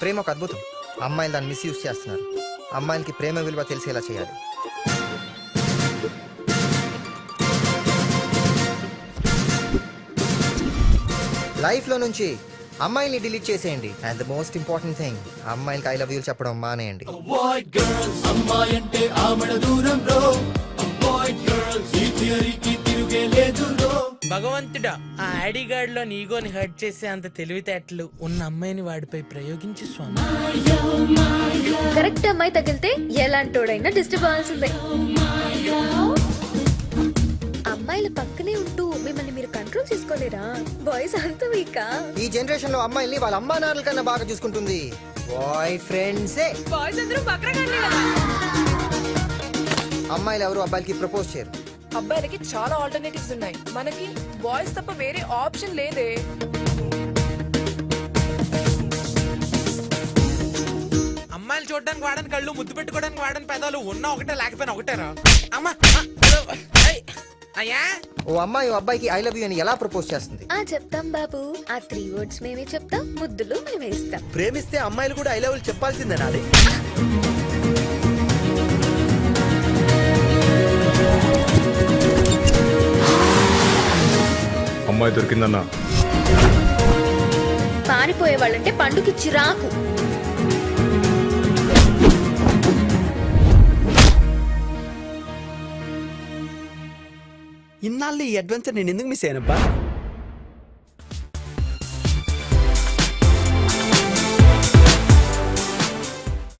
ప్రేమ ఒక అద్భుతం. అమ్మాయిలు దాన్ని మిస్యూజ్ చేస్తున్నారు. అమ్మాయిలకి ప్రేమ విలువ తెలిసేలా చేయాలి. లైఫ్లో నుంచి అమ్మాయిల్ని డిలీట్ చేసేయండి. And the most important thing, అమ్మాయిలకి ఐ లవ్ యూ చెప్పడం మానేయండి. భగవంతుడా, ఆ ఐడిగార్డ్ లో నీగోని హర్ట్ చేసే అంత తెలివితేటలు ఉన్న అమ్మాయిని వాడిపై ప్రయోగించి స్వామి. కరెక్ట్ అమ్మాయి తగిలితే ఎలాంటోడైనా డిస్టర్బ్ అవ్వాల్సిందే. అమ్మాయిల పక్కనే ఉంటూ మిమ్మల్ని మీరు కంట్రోల్ చేసుకోలేరా? బాయ్స్ అంత వీకా? ఈ జనరేషన్ లో అమ్మాయిల్ని వాళ్ళ అమ్మా నాన్నల కన్నా బాగా చూసుకుంటుంది బాయ్ ఫ్రెండ్సే. బాయ్స్ అందరూ పక్కనే కదా. అమ్మాయిలు ఎవరు అబ్బాయిలకి ప్రపోజ్ చేయరు. అబ్బాయిలకి చాలా ఆల్టర్నేటివ్స్ ఉన్నాయి, మనకి బాయ్స్ తప్ప వేరే ఆప్షన్ లేదే. అమ్మాయిలు చూడడానికి వాడని కళ్ళు, ముద్దు పెట్టుకోవడానికి వాడని పెదాలు ఉన్నా ఒకటే లేకపోయినా ఒకటేరా. అమ్మా అయ్యా, ఓ అమ్మాయి ఓ అబ్బాయికి ఐ లవ్ యూ అని ఎలా ప్రపోజ్ చేస్తుంది? చెప్తాం బాబు. ఆ 3 words మేమే చెప్తాం, ముద్దులు మేమే ఇస్తాం. ప్రేమిస్తే అమ్మాయిలు కూడా ఐ లవ్ యూ చెప్పాల్సిందే నాది. అమ్మాయి దొరికిందన్నా. పారిపోయే వాళ్ళంటే పండుకి చిరాకు. ఇన్నాళ్ళు ఈ అడ్వెంచర్ నేను ఎందుకు మిస్ అయ్యానబ్బా?